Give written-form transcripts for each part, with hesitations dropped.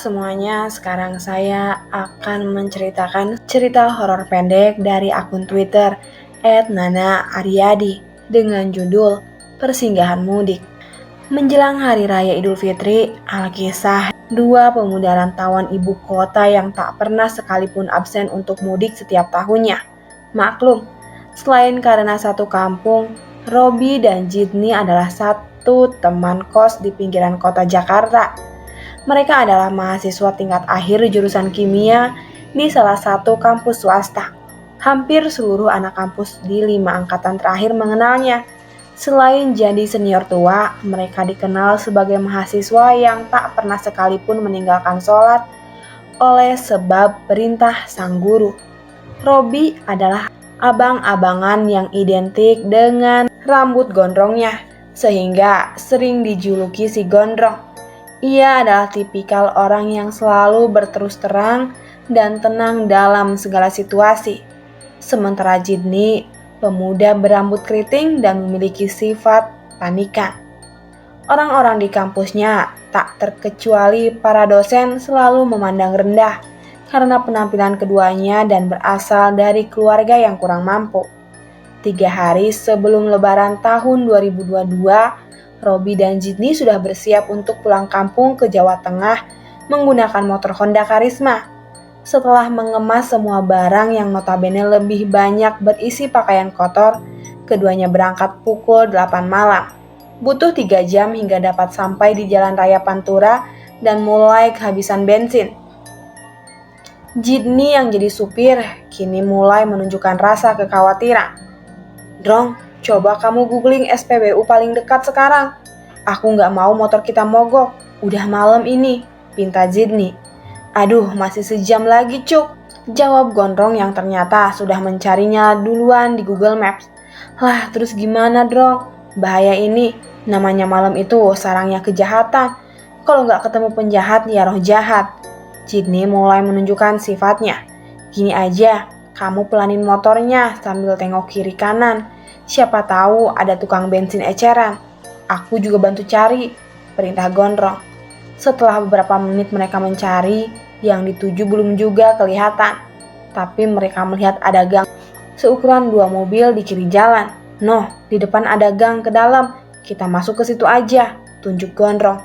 semuanya, sekarang saya akan menceritakan cerita horor pendek dari akun Twitter @nana_aryadi dengan judul Persinggahan Mudik. Menjelang Hari Raya Idul Fitri, Alkisah dua pemuda rantauan ibu kota yang tak pernah sekalipun absen untuk mudik setiap tahunnya. Maklum, selain karena satu kampung, Robi dan Jidni adalah satu teman kos di pinggiran kota Jakarta. Mereka adalah mahasiswa tingkat akhir jurusan kimia di salah satu kampus swasta. Hampir seluruh anak kampus di 5 angkatan terakhir mengenalnya. Selain jadi senior tua, mereka dikenal sebagai mahasiswa yang tak pernah sekalipun meninggalkan sholat oleh sebab perintah sang guru. Robi adalah abang-abangan yang identik dengan rambut gondrongnya, sehingga sering dijuluki si gondrong. Ia adalah tipikal orang yang selalu berterus terang dan tenang dalam segala situasi. Sementara Jidni, pemuda berambut keriting dan memiliki sifat panikan. Orang-orang di kampusnya, tak terkecuali para dosen, selalu memandang rendah karena penampilan keduanya dan berasal dari keluarga yang kurang mampu. 3 hari sebelum Lebaran tahun 2022, Robi dan Jidni sudah bersiap untuk pulang kampung ke Jawa Tengah menggunakan motor Honda Karisma. Setelah mengemas semua barang yang notabene lebih banyak berisi pakaian kotor, keduanya berangkat pukul 8 malam. Butuh 3 jam hingga dapat sampai di Jalan Raya Pantura dan mulai kehabisan bensin. Jidni yang jadi supir kini mulai menunjukkan rasa kekhawatiran. "Drong, coba kamu googling SPBU paling dekat sekarang. Aku nggak mau motor kita mogok. Udah malam ini," pinta Jidni. "Aduh, masih sejam lagi, Cuk," jawab gondrong yang ternyata sudah mencarinya duluan di Google Maps. "Lah, terus gimana, Drong? Bahaya ini. Namanya malam itu sarangnya kejahatan. Kalau nggak ketemu penjahat, ya roh jahat." Jidni mulai menunjukkan sifatnya. "Gini aja, kamu pelanin motornya sambil tengok kiri kanan. Siapa tahu ada tukang bensin eceran. Aku juga bantu cari," perintah gondrong. Setelah beberapa menit mereka mencari, yang dituju belum juga kelihatan. Tapi mereka melihat ada gang seukuran 2 mobil di kiri jalan. "Noh, di depan ada gang ke dalam. Kita masuk ke situ aja," tunjuk gondrong.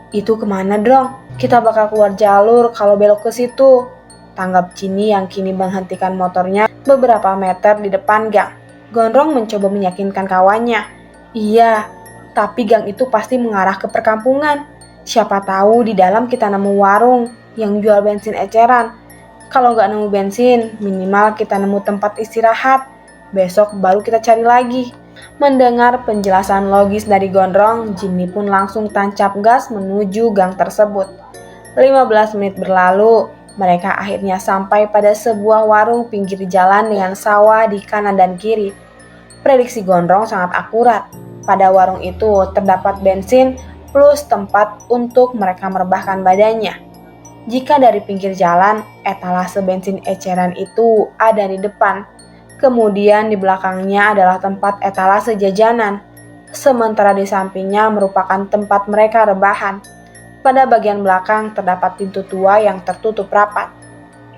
"Itu kemana, Drong? Kita bakal keluar jalur kalau belok ke situ," tanggap Jidni yang kini menghentikan motornya beberapa meter di depan gang. Gondrong mencoba meyakinkan kawannya. "Iya, tapi gang itu pasti mengarah ke perkampungan. Siapa tahu di dalam kita nemu warung yang jual bensin eceran. Kalau nggak nemu bensin, minimal kita nemu tempat istirahat. Besok baru kita cari lagi." Mendengar penjelasan logis dari gondrong, Jidni pun langsung tancap gas menuju gang tersebut. 15 menit berlalu, mereka akhirnya sampai pada sebuah warung pinggir jalan dengan sawah di kanan dan kiri. Prediksi gondrong sangat akurat. Pada warung itu terdapat bensin plus tempat untuk mereka merebahkan badannya. Jika dari pinggir jalan, etalase bensin eceran itu ada di depan. Kemudian di belakangnya adalah tempat etalase jajanan. Sementara di sampingnya merupakan tempat mereka rebahan. Pada bagian belakang terdapat pintu tua yang tertutup rapat.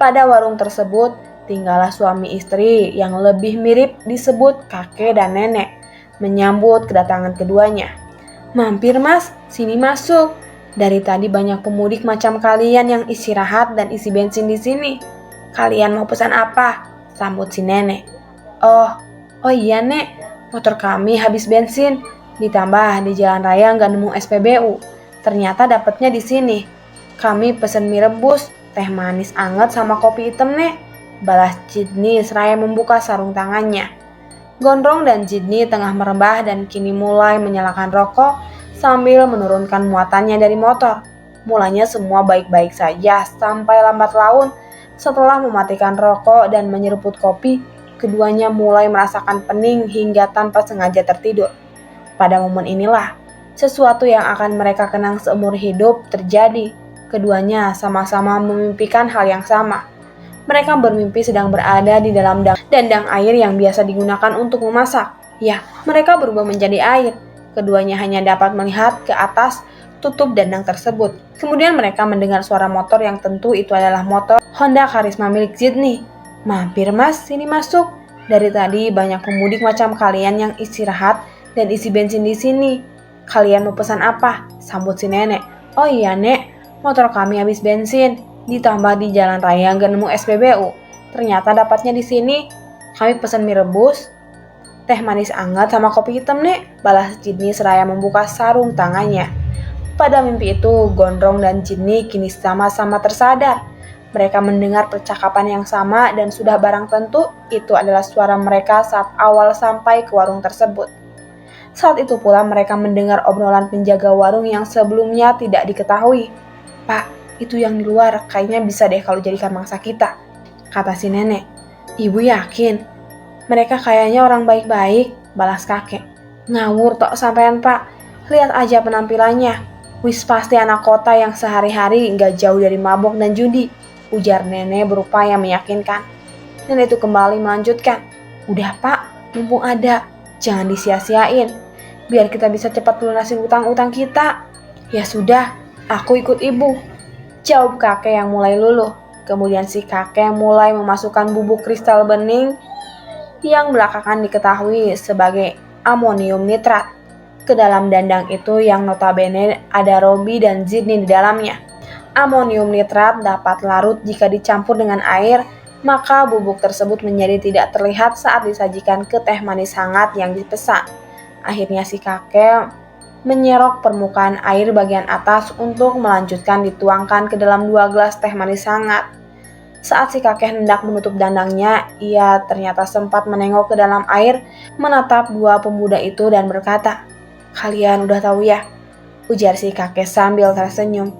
Pada warung tersebut tinggallah suami istri yang lebih mirip disebut kakek dan nenek, menyambut kedatangan keduanya. "Mampir, Mas, sini masuk. Dari tadi banyak pemudik macam kalian yang istirahat dan isi bensin di sini. Kalian mau pesan apa?" sambut si nenek. Oh iya, Nek, motor kami habis bensin. Ditambah di jalan raya nggak nemu SPBU. Ternyata dapatnya di sini. Kami pesen mie rebus, teh manis anget sama kopi hitam, Nek, balas Jidni seraya membuka sarung tangannya. Gondrong dan Jidni tengah merebah dan kini mulai menyalakan rokok sambil menurunkan muatannya dari motor. Mulanya semua baik-baik saja sampai lambat laun. Setelah mematikan rokok dan menyeruput kopi, keduanya mulai merasakan pening hingga tanpa sengaja tertidur. Pada momen inilah, sesuatu yang akan mereka kenang seumur hidup terjadi. Keduanya sama-sama memimpikan hal yang sama. Mereka bermimpi sedang berada di dalam dandang air yang biasa digunakan untuk memasak. Ya, mereka berubah menjadi air. Keduanya hanya dapat melihat ke atas tutup dandang tersebut. Kemudian mereka mendengar suara motor yang tentu itu adalah motor Honda Karisma milik Zidni. "Mampir mas, sini masuk. Dari tadi banyak pemudik macam kalian yang istirahat dan isi bensin di sini. Kalian mau pesan apa?" sambut si nenek. "Oh iya nek, motor kami habis bensin. Ditambah di jalan raya nggak nemu SPBU. Ternyata dapatnya di sini. Kami pesan mie rebus, teh manis anget sama kopi hitam nek," balas Jidni seraya membuka sarung tangannya. Pada mimpi itu, Gondrong dan Jidni kini sama-sama tersadar. Mereka mendengar percakapan yang sama dan sudah barang tentu itu adalah suara mereka saat awal sampai ke warung tersebut. Saat itu pula mereka mendengar obrolan penjaga warung yang sebelumnya tidak diketahui. "Pak, itu yang di luar kayaknya bisa deh kalau jadikan mangsa kita," kata si nenek. "Ibu yakin? Mereka kayaknya orang baik-baik," balas kakek. "Ngawur tok sampean pak, lihat aja penampilannya. Wis pasti anak kota yang sehari-hari nggak jauh dari mabok dan judi," ujar nenek berupaya meyakinkan. Nenek itu kembali melanjutkan, "Udah pak, mumpung ada, jangan disia-siain, biar kita bisa cepat lunasin utang-utang kita." "Ya sudah, aku ikut ibu," jawab kakek yang mulai luluh. Kemudian si kakek mulai memasukkan bubuk kristal bening yang belakangan diketahui sebagai amonium nitrat ke dalam dandang itu yang notabene ada Robi dan Zidni di dalamnya. Amonium nitrat dapat larut jika dicampur dengan air, maka bubuk tersebut menjadi tidak terlihat saat disajikan ke teh manis hangat yang dipesan. Akhirnya si kakek menyerok permukaan air bagian atas untuk melanjutkan dituangkan ke dalam 2 gelas teh manis hangat. Saat si kakek hendak menutup dandangnya, ia ternyata sempat menengok ke dalam air, menatap 2 pemuda itu dan berkata, "Kalian udah tahu ya?" ujar si kakek sambil tersenyum.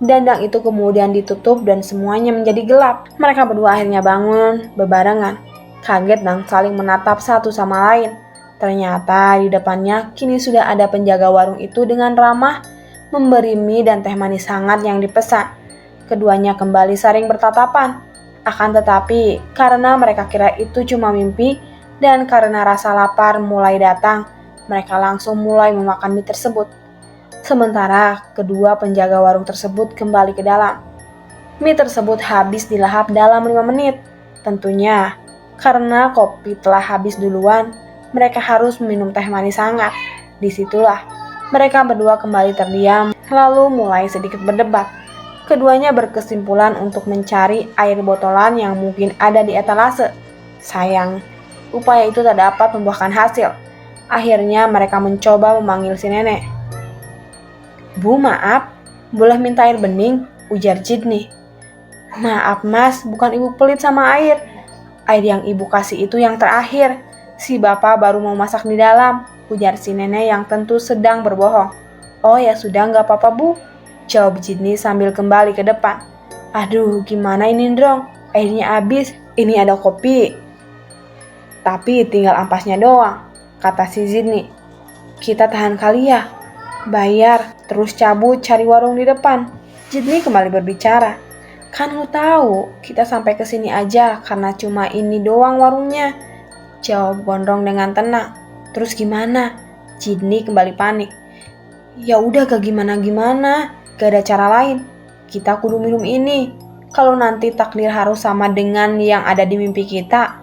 Dandang itu kemudian ditutup dan semuanya menjadi gelap. Mereka berdua akhirnya bangun bebarengan, kaget dan saling menatap satu sama lain. Ternyata di depannya kini sudah ada penjaga warung itu dengan ramah memberi mie dan teh manis hangat yang dipesan. Keduanya kembali saling bertatapan. Akan tetapi, karena mereka kira itu cuma mimpi dan karena rasa lapar mulai datang, mereka langsung mulai memakan mie tersebut. Sementara kedua penjaga warung tersebut kembali ke dalam. Mie tersebut habis dilahap dalam 5 menit. Tentunya, karena kopi telah habis duluan, mereka harus minum teh manis hangat. Disitulah, mereka berdua kembali terdiam, lalu mulai sedikit berdebat. Keduanya berkesimpulan untuk mencari air botolan yang mungkin ada di etalase. Sayang, upaya itu tak dapat membuahkan hasil. Akhirnya mereka mencoba memanggil si nenek. "Bu, maaf, boleh minta air bening?" ujar Jidni. "Maaf mas, bukan ibu pelit sama air. Air yang ibu kasih itu yang terakhir. Si bapak baru mau masak di dalam," ujar si nenek yang tentu sedang berbohong. "Oh ya sudah, nggak apa-apa bu," jawab Jidni sambil kembali ke depan. "Aduh, gimana ini Ndrong? Airnya habis, ini ada kopi. Tapi tinggal ampasnya doang," kata si Jidni. "Kita tahan kali ya, bayar, terus cabut cari warung di depan." Jidni kembali berbicara. "Kan lu tahu, kita sampai ke sini aja karena cuma ini doang warungnya," jawab Gondrong dengan tenang. "Terus gimana?" Jidni kembali panik. "Ya udah gak gimana-gimana. Gak ada cara lain. Kita kudu minum ini. Kalau nanti takdir harus sama dengan yang ada di mimpi kita,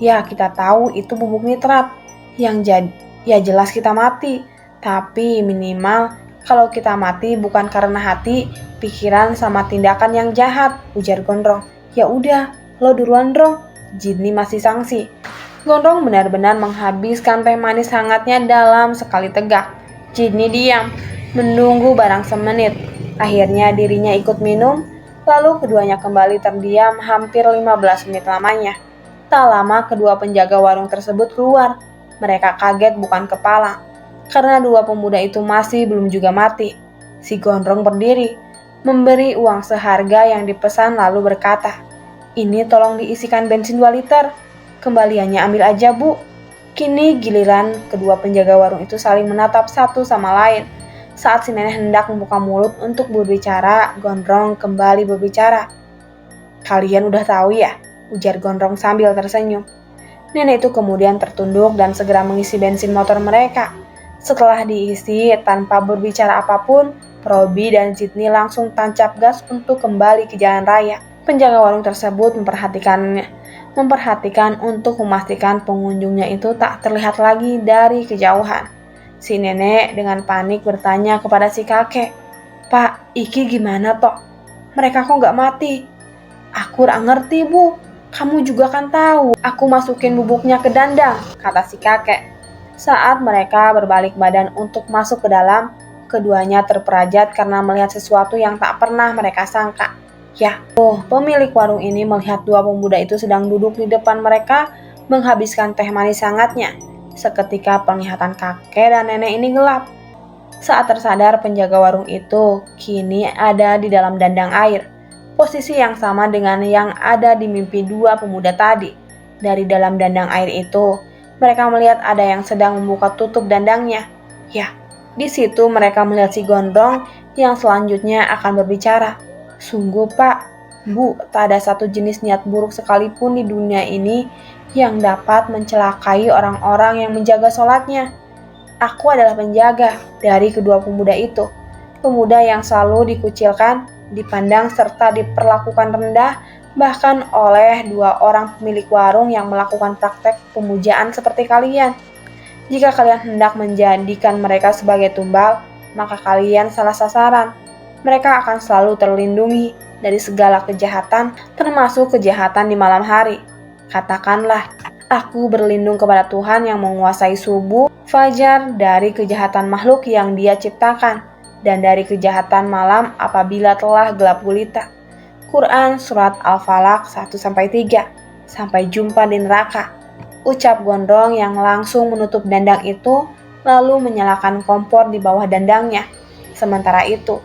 ya kita tahu itu bubuk nitrat. Ya jelas kita mati. Tapi minimal kalau kita mati bukan karena hati, pikiran sama tindakan yang jahat," ujar Gondrong. "Ya udah, lo duluan Drong." Jidni masih sangsi. Gondrong benar-benar menghabiskan teh manis hangatnya dalam sekali tegak. Jidni diam, menunggu barang semenit. Akhirnya dirinya ikut minum, lalu keduanya kembali terdiam hampir 15 menit lamanya. Tak lama kedua penjaga warung tersebut keluar. Mereka kaget bukan kepala, karena 2 pemuda itu masih belum juga mati. Si Gondrong berdiri, memberi uang seharga yang dipesan lalu berkata, "Ini tolong diisikan bensin 2 liter. Kembaliannya ambil aja bu." Kini giliran kedua penjaga warung itu saling menatap satu sama lain. Saat si nenek hendak membuka mulut untuk berbicara, Gondrong kembali berbicara. "Kalian udah tahu ya?" ujar Gondrong sambil tersenyum. Nenek itu kemudian tertunduk dan segera mengisi bensin motor mereka. Setelah diisi tanpa berbicara apapun, Robi dan Sydney langsung tancap gas untuk kembali ke jalan raya. Penjaga warung tersebut memperhatikan untuk memastikan pengunjungnya itu tak terlihat lagi dari kejauhan. Si nenek dengan panik bertanya kepada si kakek, "Pak, iki gimana toh? Mereka kok nggak mati?" "Aku nggak ngerti, Bu. Kamu juga kan tahu, aku masukin bubuknya ke dandang," kata si kakek. Saat mereka berbalik badan untuk masuk ke dalam, keduanya terperajat karena melihat sesuatu yang tak pernah mereka sangka. Ya, pemilik warung ini melihat dua pemuda itu sedang duduk di depan mereka menghabiskan teh manis hangatnya. Seketika penglihatan kakek dan nenek ini gelap. Saat tersadar penjaga warung itu kini ada di dalam dandang air. Posisi yang sama dengan yang ada di mimpi dua pemuda tadi. Dari dalam dandang air itu, mereka melihat ada yang sedang membuka tutup dandangnya. Ya, di situ mereka melihat si gondrong yang selanjutnya akan berbicara. "Sungguh Pak, Bu, tak ada satu jenis niat buruk sekalipun di dunia ini yang dapat mencelakai orang-orang yang menjaga sholatnya. Aku adalah penjaga dari kedua pemuda itu. Pemuda yang selalu dikucilkan, dipandang serta diperlakukan rendah bahkan oleh dua orang pemilik warung yang melakukan praktek pemujaan seperti kalian. Jika kalian hendak menjadikan mereka sebagai tumbal, maka kalian salah sasaran. Mereka akan selalu terlindungi dari segala kejahatan, termasuk kejahatan di malam hari. Katakanlah, aku berlindung kepada Tuhan yang menguasai subuh, fajar dari kejahatan makhluk yang Dia ciptakan, dan dari kejahatan malam apabila telah gelap gulita." Quran Surat Al-Falaq 1-3. Sampai jumpa di neraka, ucap gondrong yang langsung menutup dandang itu, lalu menyalakan kompor di bawah dandangnya. Sementara itu,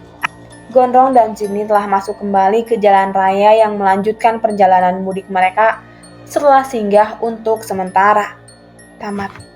Gondrong dan Sydney telah masuk kembali ke jalan raya yang melanjutkan perjalanan mudik mereka setelah singgah untuk sementara. Tamat.